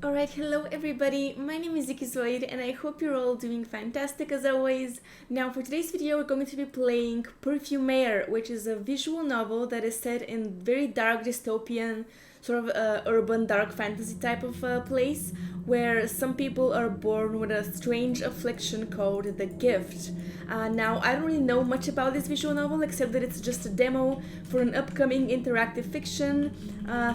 Alright, hello everybody, my name is Xikizoid and I hope you're all doing fantastic as always. Now for today's video we're going to be playing Perfumare, which is a visual novel that is set in very dark dystopian, sort of urban dark fantasy type of place, where some people are born with a strange affliction called the gift. Now I don't really know much about this visual novel except that it's just a demo for an upcoming interactive fiction,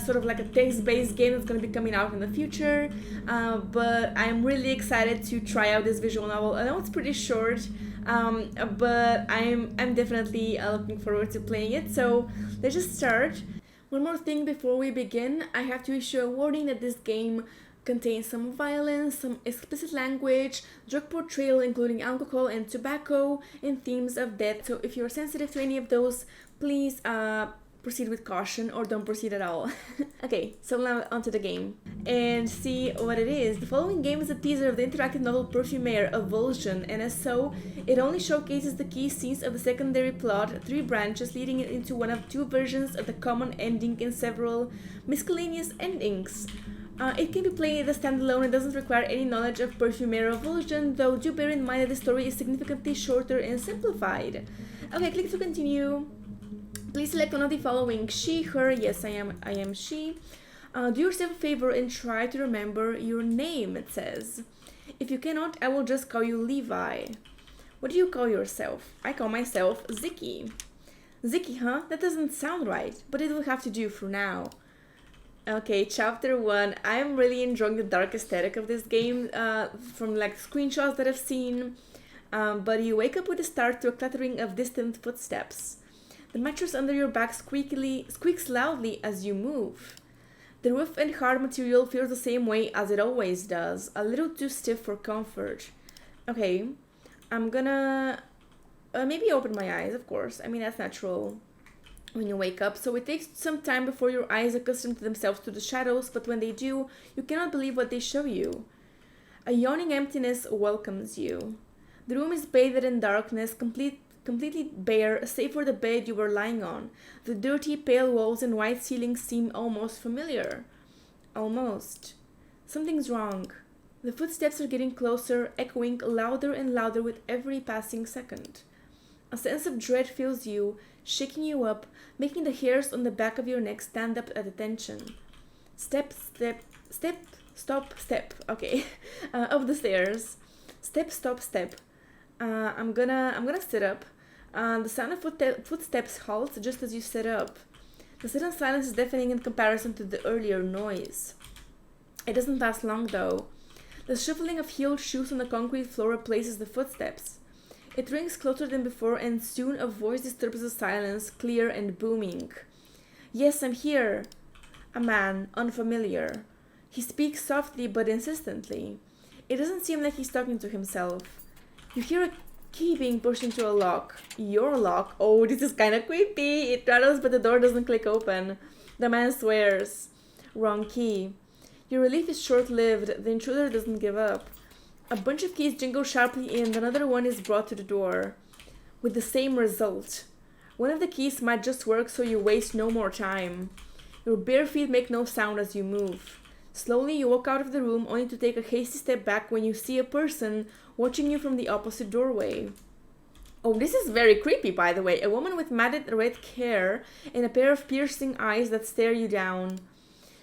sort of like a text-based game that's going to be coming out in the future. But I'm really excited to try out this visual novel. I know it's pretty short, but I'm definitely looking forward to playing it. So let's just start. One more thing before we begin, I have to issue a warning that this game contains some violence, some explicit language, drug portrayal including alcohol and tobacco, and themes of death. So if you're sensitive to any of those, please proceed with caution or don't proceed at all. Okay, so now onto the game and see what it is. The following game is a teaser of the interactive novel Perfumare, Avulsion, and as so, it only showcases the key scenes of the secondary plot, 3 branches leading it into one of 2 versions of the common ending in several miscellaneous endings. It can be played as standalone and doesn't require any knowledge of Perfumare or Avulsion, though do bear in mind that the story is significantly shorter and simplified. Okay, click to continue. Please select one of the following: she, her. Yes, I am she. Do yourself a favor and try to remember your name, it says. If you cannot, I will just call you Levi. What do you call yourself? I call myself Ziki. Ziki, huh? That doesn't sound right, but it will have to do for now. Okay, chapter 1. I'm really enjoying the dark aesthetic of this game from like screenshots that I've seen. But you wake up with a start to a clattering of distant footsteps. The mattress under your back squeaks loudly as you move. The rough and hard material feels the same way as it always does, a little too stiff for comfort. Okay, I'm gonna maybe open my eyes, of course. I mean, that's natural when you wake up. So it takes some time before your eyes accustom to themselves to the shadows, but when they do, you cannot believe what they show you. A yawning emptiness welcomes you. The room is bathed in darkness, completely bare, save for the bed you were lying on. The dirty, pale walls and white ceiling seem almost familiar. Almost. Something's wrong. The footsteps are getting closer, echoing louder and louder with every passing second. A sense of dread fills you, shaking you up, making the hairs on the back of your neck stand up at attention. Step, step, step, stop, step. Okay. Up the stairs. Step, stop, step. I'm gonna sit up. The sound of footsteps halts just as you sit up. The sudden silence is deafening in comparison to the earlier noise. It doesn't last long though. The shuffling of heeled shoes on the concrete floor replaces the footsteps. It rings closer than before, and soon a voice disturbs the silence, clear and booming. Yes, I'm here. A man, unfamiliar. He speaks softly but insistently. It doesn't seem like he's talking to himself. You hear a key being pushed into a lock. Your lock? Oh, this is kind of creepy. It rattles, but the door doesn't click open. The man swears. Wrong key. Your relief is short-lived. The intruder doesn't give up. A bunch of keys jingle sharply and another one is brought to the door. With the same result. One of the keys might just work, so you waste no more time. Your bare feet make no sound as you move. Slowly you walk out of the room, only to take a hasty step back when you see a person watching you from the opposite doorway. Oh, this is very creepy, by the way. A woman with matted red hair and a pair of piercing eyes that stare you down.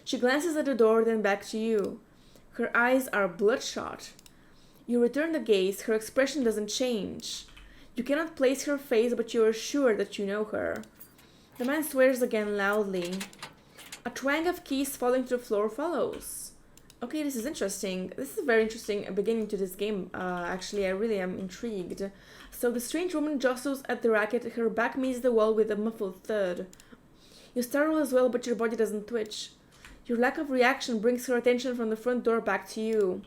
She glances at the door, then back to you. Her eyes are bloodshot. You return the gaze. Her expression doesn't change. You cannot place her face, but you are sure that you know her. The man swears again loudly. A twang of keys falling to the floor follows. Okay, this is interesting. This is a very interesting beginning to this game. Actually, I really am intrigued. So the strange woman jostles at the racket. Her back meets the wall with a muffled thud. You startle as well, but your body doesn't twitch. Your lack of reaction brings her attention from the front door back to you.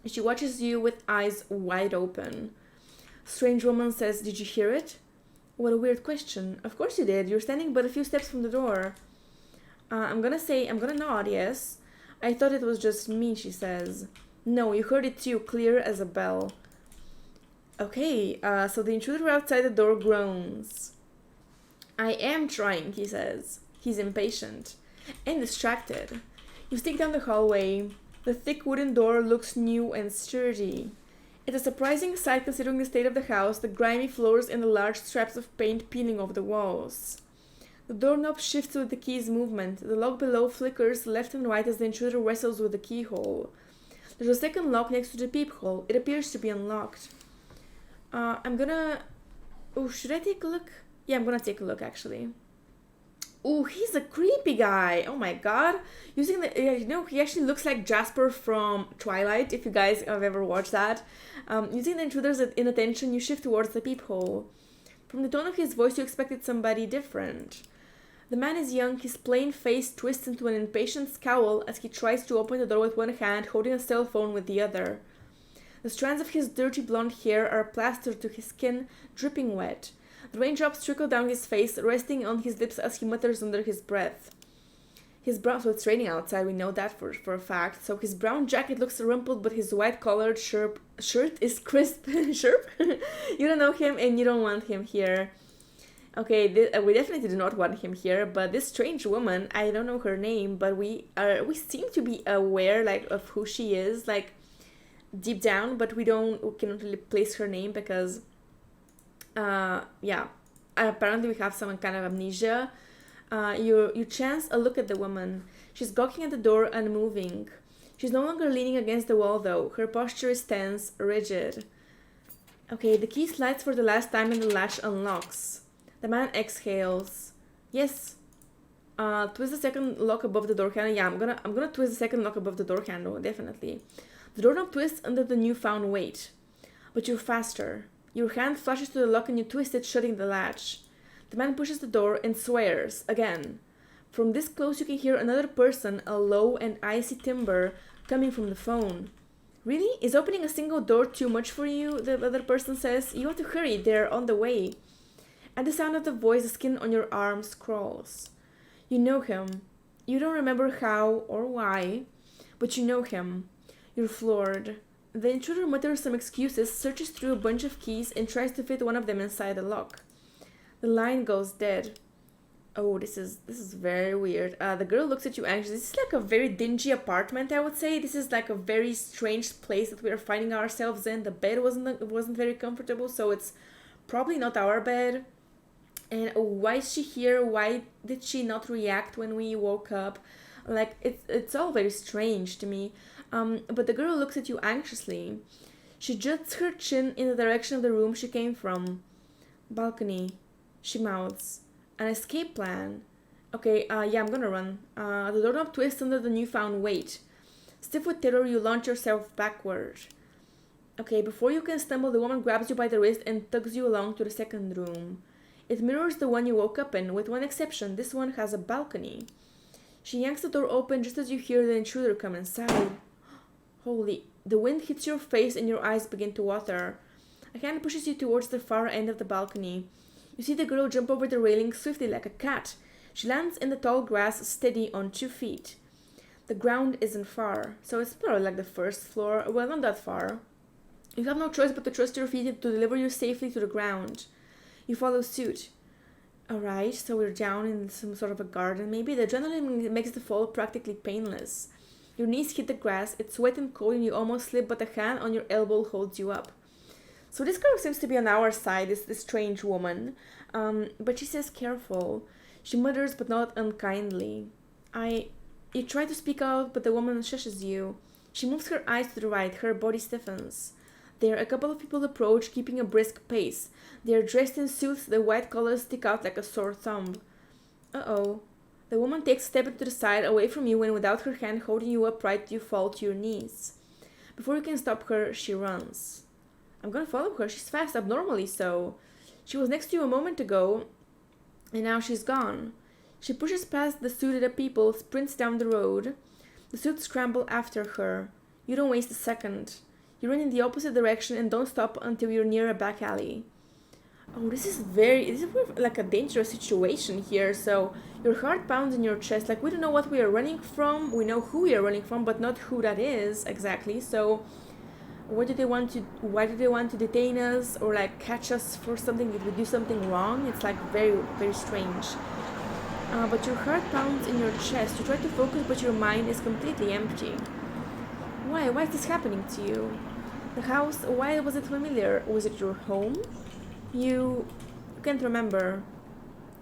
She watches you with eyes wide open. Strange woman says, "Did you hear it?" What a weird question. Of course you did. You're standing but a few steps from the door. I'm gonna nod, yes. I thought it was just me, she says. No, you heard it too, clear as a bell. Okay, so the intruder outside the door groans. I am trying, he says. He's impatient and distracted. You sneak down the hallway. The thick wooden door looks new and sturdy. It's a surprising sight considering the state of the house, the grimy floors and the large straps of paint peeling off the walls. The doorknob shifts with the key's movement. The lock below flickers left and right as the intruder wrestles with the keyhole. There's a second lock next to the peephole. It appears to be unlocked. I'm gonna... Oh, should I take a look? Yeah, I'm gonna take a look actually. Oh, he's a creepy guy. Oh my god. Using the... You know, he actually looks like Jasper from Twilight, if you guys have ever watched that. Using the intruder's inattention, you shift towards the peephole. From the tone of his voice, you expected somebody different. The man is young, his plain face twists into an impatient scowl as he tries to open the door with one hand, holding a cell phone with the other. The strands of his dirty blonde hair are plastered to his skin, dripping wet. The raindrops trickle down his face, resting on his lips as he mutters under his breath. So it's raining outside, we know that for a fact. So his brown jacket looks rumpled, but his white-collared shirt is crisp. Sharp? You don't know him and you don't want him here. Okay, we definitely do not want him here, but this strange woman, I don't know her name, but we seem to be aware, like, of who she is, like, deep down, but we cannot really place her name because, yeah, apparently we have some kind of amnesia. You chance a look at the woman. She's gawking at the door, unmoving. She's no longer leaning against the wall, though. Her posture is tense, rigid. Okay, the key slides for the last time and the latch unlocks. The man exhales. Yes. Twist the second lock above the door handle. Yeah, I'm gonna twist the second lock above the door handle, definitely. The doorknob twists under the newfound weight. But you're faster. Your hand flashes to the lock and you twist it, shutting the latch. The man pushes the door and swears, again. From this close you can hear another person, a low and icy timbre, coming from the phone. Really? Is opening a single door too much for you? The other person says. You have to hurry, they're on the way. At the sound of the voice, the skin on your arms crawls. You know him. You don't remember how or why, but you know him. You're floored. The intruder mutters some excuses, searches through a bunch of keys, and tries to fit one of them inside the lock. The line goes dead. Oh, this is very weird. The girl looks at you anxiously. This is like a very dingy apartment, I would say. This is like a very strange place that we are finding ourselves in. The bed wasn't very comfortable, so it's probably not our bed. And why is she here? Why did she not react when we woke up? Like, it's all very strange to me. But the girl looks at you anxiously. She juts her chin in the direction of the room she came from. Balcony, she mouths. An escape plan. Okay, yeah, I'm gonna run. The doorknob twists under the newfound weight. Stiff with terror, you launch yourself backward. Okay, before you can stumble, the woman grabs you by the wrist and tugs you along to the second room. It mirrors the one you woke up in, with one exception. This one has a balcony. She yanks the door open just as you hear the intruder come inside. Holy... The wind hits your face and your eyes begin to water. A hand pushes you towards the far end of the balcony. You see the girl jump over the railing swiftly like a cat. She lands in the tall grass, steady on 2 feet. The ground isn't far, so it's probably like the first floor. Well, not that far. You have no choice but to trust your feet to deliver you safely to the ground. You follow suit. Alright, so we're down in some sort of a garden. Maybe the adrenaline makes the fall practically painless. Your knees hit the grass, it's wet and cold and you almost slip, but a hand on your elbow holds you up. So this girl seems to be on our side, this strange woman. But she says careful. She mutters but not unkindly. You try to speak out, but the woman shushes you. She moves her eyes to the right, her body stiffens. There, a couple of people approach, keeping a brisk pace. They are dressed in suits, the white collars stick out like a sore thumb. Uh-oh. The woman takes a step to the side, away from you, and without her hand holding you upright, you fall to your knees. Before you can stop her, she runs. I'm gonna follow her. She's fast, abnormally so. She was next to you a moment ago, and now she's gone. She pushes past the suited people, sprints down the road. The suits scramble after her. You don't waste a second. You run in the opposite direction and don't stop until you're near a back alley. Oh, this is like a dangerous situation here. So your heart pounds in your chest. Like, we don't know what we are running from. We know who we are running from, but not who that is exactly. So why do they want to detain us or like catch us for something? Did we do something wrong? It's like very, very strange. But your heart pounds in your chest. You try to focus, but your mind is completely empty. Why? Why is this happening to you? The house, why was it familiar? Was it your home? You can't remember.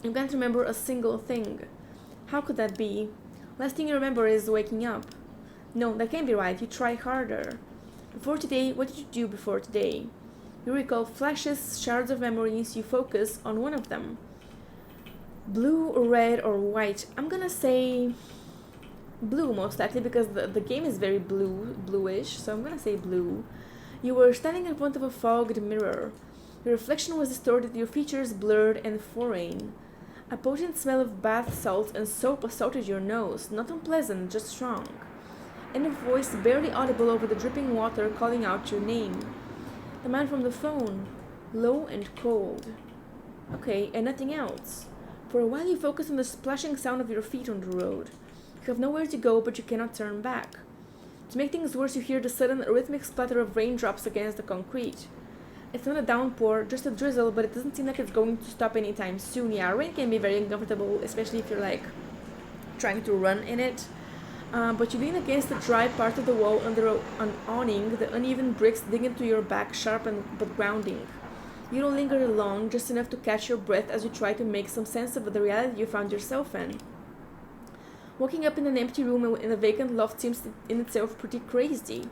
You can't remember a single thing. How could that be? Last thing you remember is waking up. No, that can't be right. You try harder. Before today, what did you do before today? You recall flashes, shards of memories. You focus on one of them. Blue, red, or white? I'm gonna say blue, most likely, because the game is very bluish, so I'm gonna say blue. You were standing in front of a fogged mirror. Your reflection was distorted, your features blurred and foreign. A potent smell of bath salts and soap assaulted your nose, not unpleasant, just strong. And a voice barely audible over the dripping water calling out your name. The man from the phone, low and cold. Okay, and nothing else. For a while you focus on the splashing sound of your feet on the road. You have nowhere to go, but you cannot turn back. To make things worse, you hear the sudden rhythmic splatter of raindrops against the concrete. It's not a downpour, just a drizzle, but it doesn't seem like it's going to stop anytime soon. Yeah, rain can be very uncomfortable, especially if you're like trying to run in it. But you lean against the dry part of the wall under an awning, the uneven bricks dig into your back, sharp but grounding. You don't linger long, just enough to catch your breath as you try to make some sense of the reality you found yourself in. Waking up in an empty room in a vacant loft seems in itself pretty crazy.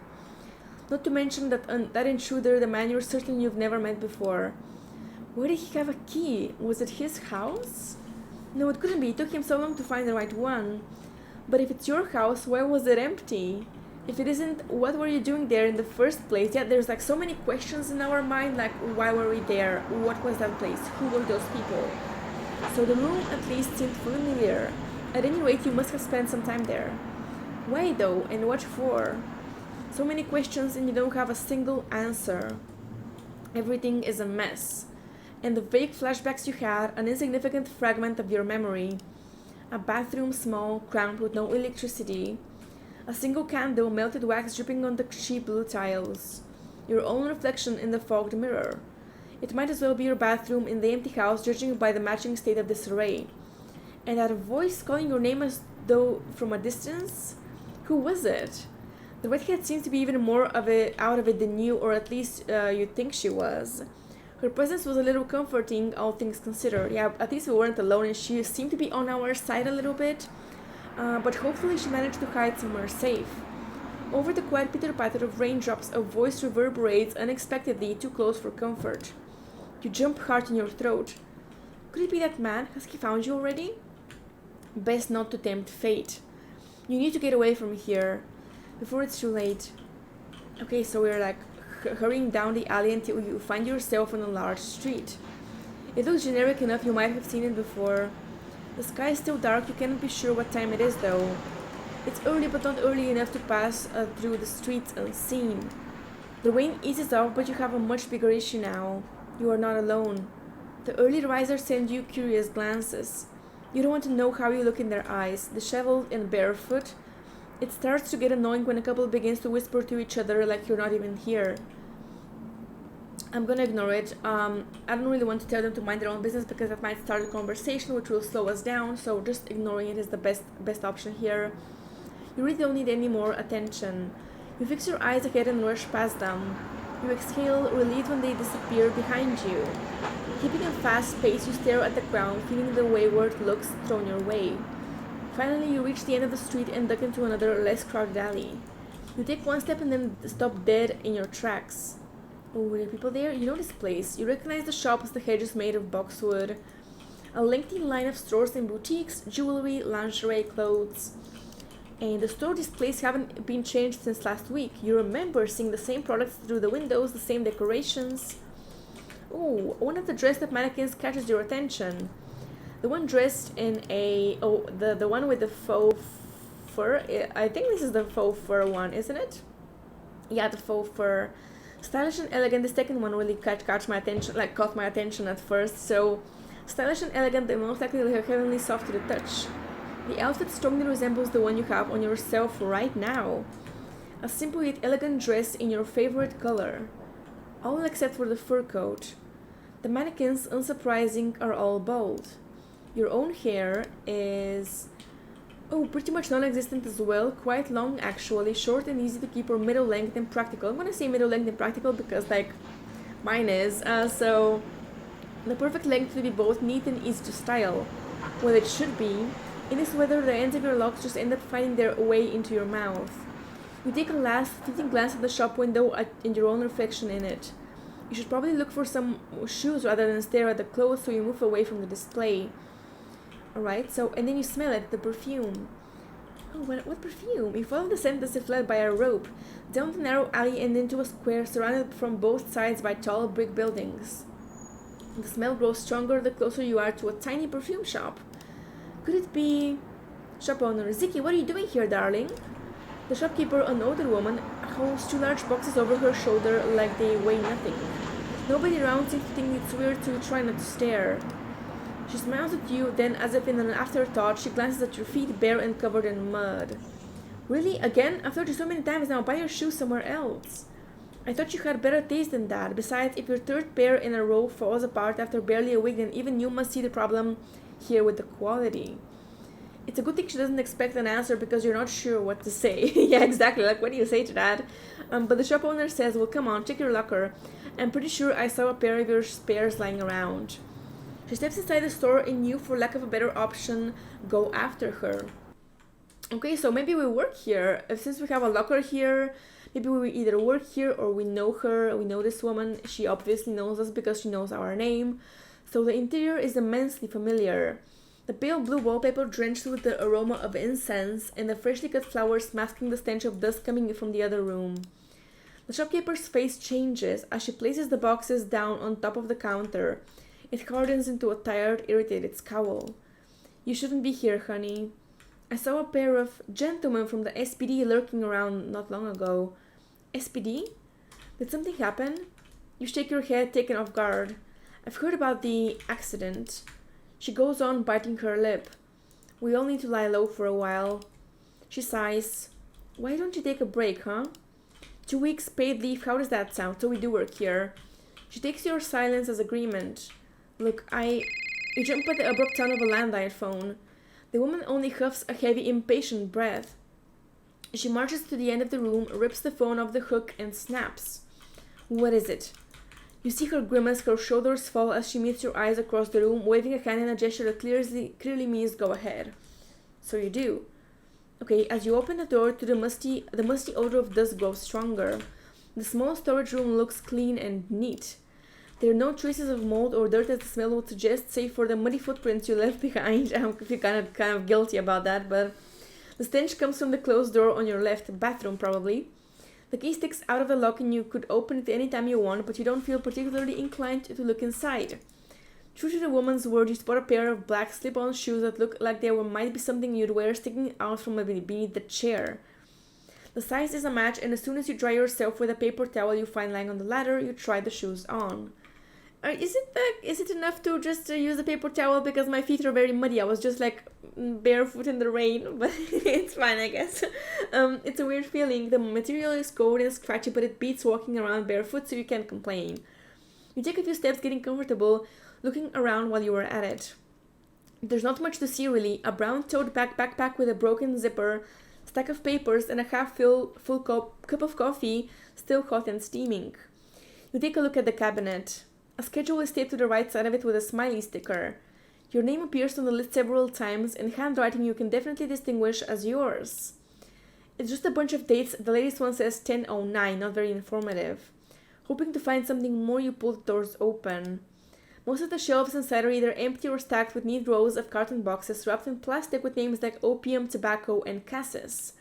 Not to mention that intruder, the man you're certain you've never met before. Where did he have a key? Was it his house? No, it couldn't be. It took him so long to find the right one. But if it's your house, why was it empty? If it isn't, what were you doing there in the first place? Yeah, there's like so many questions in our mind, like why were we there? What was that place? Who were those people? So the room at least seemed familiar. At any rate, you must have spent some time there. Why though, and what for? So many questions and you don't have a single answer. Everything is a mess. And the vague flashbacks you had, an insignificant fragment of your memory. A bathroom small, cramped with no electricity. A single candle, melted wax dripping on the cheap blue tiles. Your own reflection in the fogged mirror. It might as well be your bathroom in the empty house, judging by the matching state of disarray. And that voice calling your name as though from a distance? Who was it? The redhead seems to be even more out of it than you, or at least you'd think she was. Her presence was a little comforting, all things considered. Yeah, at least we weren't alone, and she seemed to be on our side a little bit. But hopefully she managed to hide somewhere safe. Over the quiet pitter-patter of raindrops, a voice reverberates unexpectedly, too close for comfort. You jump hard in your throat. Could it be that man? Has he found you already? Best not to tempt fate. You need to get away from here before it's too late. Okay, so we're like hurrying down the alley until you find yourself on a large street. It looks generic enough, you might have seen it before. The sky is still dark, you cannot be sure what time it is though. It's early, but not early enough to pass through the streets unseen. The rain eases off, but you have a much bigger issue now. You are not alone. The early risers send you curious glances. You don't want to know how you look in their eyes, disheveled and barefoot. It starts to get annoying when a couple begins to whisper to each other like you're not even here. I'm gonna ignore it. I don't really want to tell them to mind their own business because that might start a conversation which will slow us down, so just ignoring it is the best option here. You really don't need any more attention. You fix your eyes ahead and rush past them. You exhale, relieved when they disappear behind you. Keeping a fast pace, you stare at the ground, feeling the wayward looks thrown your way. Finally, you reach the end of the street and duck into another, less crowded alley. You take one step and then stop dead in your tracks. Oh, are there people there? You know this place. You recognize the shop as the hedges made of boxwood. A lengthy line of stores and boutiques, jewelry, lingerie, clothes. And the store displays haven't been changed since last week. You remember seeing the same products through the windows, the same decorations. Ooh, one of the dressed-up mannequins catches your attention. The one dressed in the one with the faux fur. I think this is the faux fur one, isn't it? Yeah, the faux fur. Stylish and elegant. The second one really caught my attention at first. So, stylish and elegant, and most likely heavenly soft to the touch. The outfit strongly resembles the one you have on yourself right now. A simple yet elegant dress in your favorite color. All except for the fur coat. The mannequins, unsurprising, are all bald. Your own hair is Oh, pretty much non-existent as well. Quite long actually. Short and easy to keep, or middle length and practical. I'm gonna say middle length and practical because like mine is. So the perfect length to be both neat and easy to style. Well, it should be. In this weather, the ends of your locks just end up finding their way into your mouth. You take a last fleeting glance at the shop window and your own reflection in it. You should probably look for some shoes rather than stare at the clothes, so you move away from the display. Alright, so, and then you smell it, the perfume. Oh, what perfume? You follow the scent as if led by a rope, down the narrow alley and into a square surrounded from both sides by tall brick buildings. The smell grows stronger the closer you are to a tiny perfume shop. Could it be... Shop owner, Ziki, what are you doing here, darling? The shopkeeper, an older woman, holds two large boxes over her shoulder like they weigh nothing. Nobody around seems to think it's weird, so you try not to stare. She smiles at you, then, as if in an afterthought, she glances at your feet, bare and covered in mud. Really? Again? I've told you so many times now, buy your shoes somewhere else. I thought you had better taste than that. Besides, if your third pair in a row falls apart after barely a week, then even you must see the problem here with the quality. It's a good thing she doesn't expect an answer because you're not sure what to say. Yeah, exactly. Like, what do you say to that? But the shop owner says, well, come on, check your locker. I'm pretty sure I saw a pair of your spares lying around. She steps inside the store and you, for lack of a better option, go after her. Okay, so maybe we work here. Since we have a locker here, maybe we either work here or we know her, we know this woman. She obviously knows us because she knows our name. So the interior is immensely familiar. The pale blue wallpaper drenched with the aroma of incense and the freshly cut flowers masking the stench of dust coming from the other room. The shopkeeper's face changes as she places the boxes down on top of the counter. It hardens into a tired, irritated scowl. You shouldn't be here, honey. I saw a pair of gentlemen from the SPD lurking around not long ago. SPD? Did something happen? You shake your head, taken off guard. I've heard about the accident. She goes on, biting her lip. We all need to lie low for a while. She sighs. Why don't you take a break, huh? 2 weeks paid leave, how does that sound? So we do work here. She takes your silence as agreement. Look, You jump at the abrupt sound of a landline phone. The woman only huffs a heavy, impatient breath. She marches to the end of the room, rips the phone off the hook, and snaps. What is it? You see her grimace, her shoulders fall as she meets your eyes across the room, waving a hand in a gesture that clearly means go ahead. So you do. Okay, as you open the door to the musty odor of dust grows stronger. The small storage room looks clean and neat. There are no traces of mold or dirt as the smell would suggest, save for the muddy footprints you left behind. I feel kind of guilty about that, but the stench comes from the closed door on your left, bathroom probably. The key sticks out of the lock and you could open it any time you want, but you don't feel particularly inclined to look inside. True to the woman's word, you spot a pair of black slip-on shoes that look like they might be something you'd wear sticking out from beneath the chair. The size is a match, and as soon as you dry yourself with a paper towel you find lying on the ladder, you try the shoes on. Is it enough to just use the paper towel because my feet are very muddy? I was just like barefoot in the rain, but it's fine, I guess. It's a weird feeling. The material is cold and scratchy, but it beats walking around barefoot, so you can't complain. You take a few steps, getting comfortable, looking around while you are at it. There's not much to see really. A brown-toed backpack with a broken zipper, stack of papers, and a half-full cup of coffee, still hot and steaming. You take a look at the cabinet. A schedule is taped to the right side of it with a smiley sticker. Your name appears on the list several times, and handwriting you can definitely distinguish as yours. It's just a bunch of dates. The latest one says 10:09, not very informative. Hoping to find something more, you pull the doors open. Most of the shelves inside are either empty or stacked with neat rows of carton boxes wrapped in plastic with names like opium, tobacco, and cassis.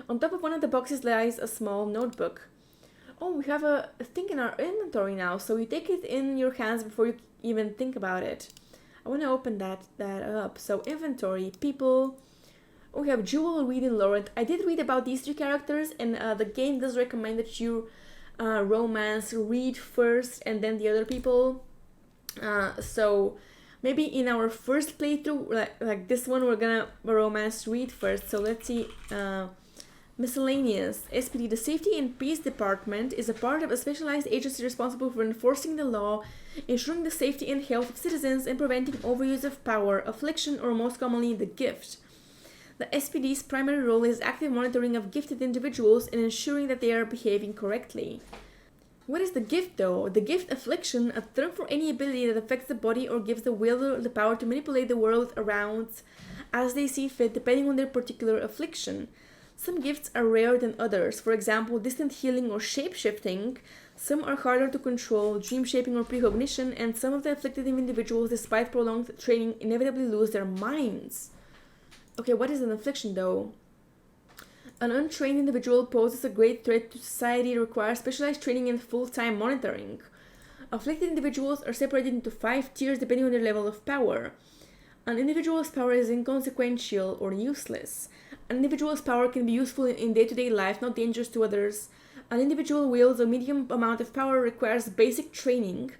On top of one of the boxes lies a small notebook. Oh, we have a thing in our inventory now, so you take it in your hands before you even think about it. I want to open that up. So inventory, people. Oh, we have Jewel, Reed, and Laurent. I did read about these three characters, and the game does recommend that you romance Reed first and then the other people. So maybe in our first playthrough, like this one, we're gonna romance Reed first. So let's see. Miscellaneous. SPD, the Safety and Peace Department, is a part of a specialized agency responsible for enforcing the law, ensuring the safety and health of citizens, and preventing overuse of power, affliction, or most commonly, the gift. The SPD's primary role is active monitoring of gifted individuals and ensuring that they are behaving correctly. What is the gift though? The gift affliction, a term for any ability that affects the body or gives the wielder the power to manipulate the world around as they see fit depending on their particular affliction. Some gifts are rarer than others, for example, distant healing or shape-shifting. Some are harder to control, dream shaping or precognition, and some of the afflicted individuals, despite prolonged training, inevitably lose their minds. Okay, what is an affliction though? An untrained individual poses a great threat to society and requires specialized training and full-time monitoring. Afflicted individuals are separated into 5 tiers depending on their level of power. An individual's power is inconsequential or useless. An individual's power can be useful in day-to-day life, not dangerous to others. An individual wields a medium amount of power, requires basic training.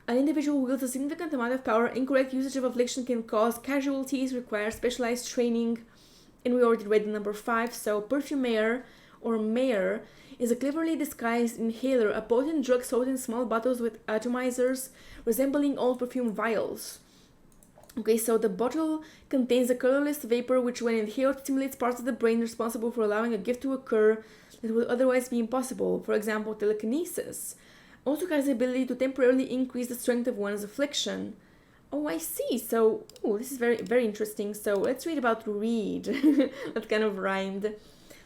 An individual wields a significant amount of power. Incorrect usage of affliction can cause casualties, requires specialized training. And we already read number 5. So Perfumare or Mayor is a cleverly disguised inhaler, a potent drug sold in small bottles with atomizers resembling old perfume vials. Okay, so the bottle contains a colorless vapor which when inhaled stimulates parts of the brain responsible for allowing a gift to occur that would otherwise be impossible, for example telekinesis. Also has the ability to temporarily increase the strength of one's affliction. Oh, I see. So, this is very, very interesting. So let's read about Reed. That kind of rhymed.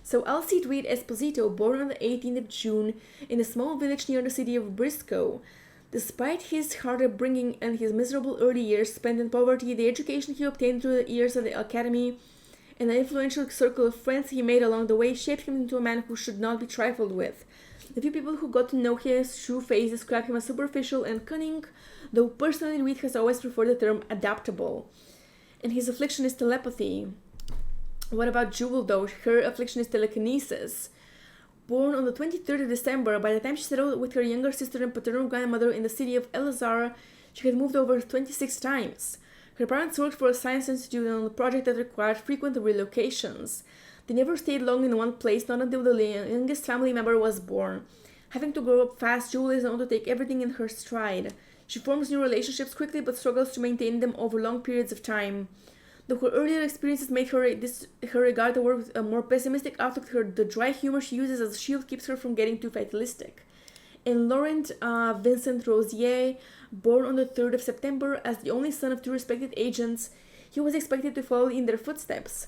So Alcide Reed Esposito, born on the 18th of June in a small village near the city of Briscoe. Despite his hard upbringing and his miserable early years spent in poverty, the education he obtained through the years of the academy and the influential circle of friends he made along the way shaped him into a man who should not be trifled with. The few people who got to know his true face describe him as superficial and cunning, though personally Reed has always preferred the term adaptable. And his affliction is telepathy. What about Jewel though? Her affliction is telekinesis. Born on the 23rd of December, by the time she settled with her younger sister and paternal grandmother in the city of Elazar, she had moved over 26 times. Her parents worked for a science institute on a project that required frequent relocations. They never stayed long in one place, not until the youngest family member was born. Having to grow up fast, Jewel is known to take everything in her stride. She forms new relationships quickly but struggles to maintain them over long periods of time. Though her earlier experiences make her regard the world with a more pessimistic outlook, the dry humor she uses as a shield keeps her from getting too fatalistic. And Laurent Vincent Rosier, born on the 3rd of September, as the only son of 2 respected agents, he was expected to follow in their footsteps.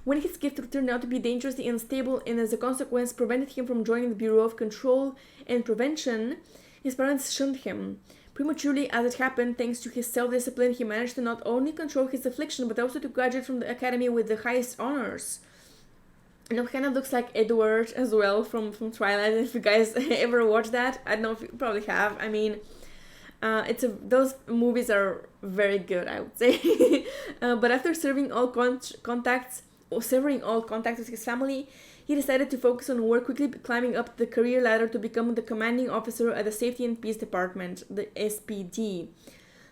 When his gift turned out to be dangerously unstable and as a consequence prevented him from joining the Bureau of Control and Prevention, his parents shunned him. Prematurely as it happened, thanks to his self-discipline, he managed to not only control his affliction, but also to graduate from the academy with the highest honors. And it kind of looks like Edward as well from Twilight. If you guys ever watched that, I don't know if you probably have. I mean, those movies are very good, I would say. But after severing all contacts with his family, he decided to focus on work, quickly climbing up the career ladder to become the commanding officer at the Safety and Peace Department, the SPD.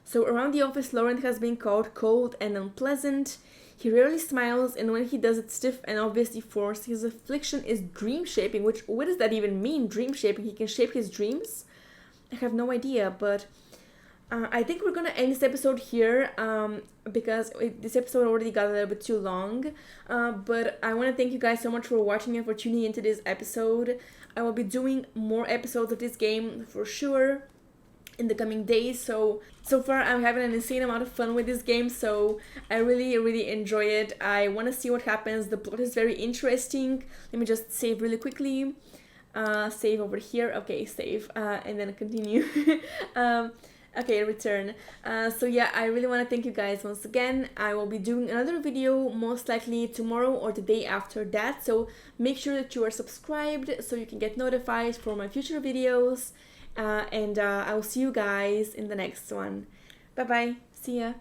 So around the office, Laurent has been called cold and unpleasant. He rarely smiles, and when he does, it's stiff and obviously forced. His affliction is dream shaping, which, what does that even mean, dream shaping? He can shape his dreams? I have no idea, but I think we're gonna end this episode here because this episode already got a little bit too long. But I want to thank you guys so much for watching and for tuning into this episode. I will be doing more episodes of this game for sure in the coming days. So far I'm having an insane amount of fun with this game, so I really enjoy it. I want to see what happens. The plot is very interesting. Let me just save really quickly. Save over here. Okay, save. And then continue. Okay, return. So yeah, I really want to thank you guys once again. I will be doing another video most likely tomorrow or the day after that. So make sure that you are subscribed so you can get notified for my future videos. And I will see you guys in the next one. Bye bye. See ya.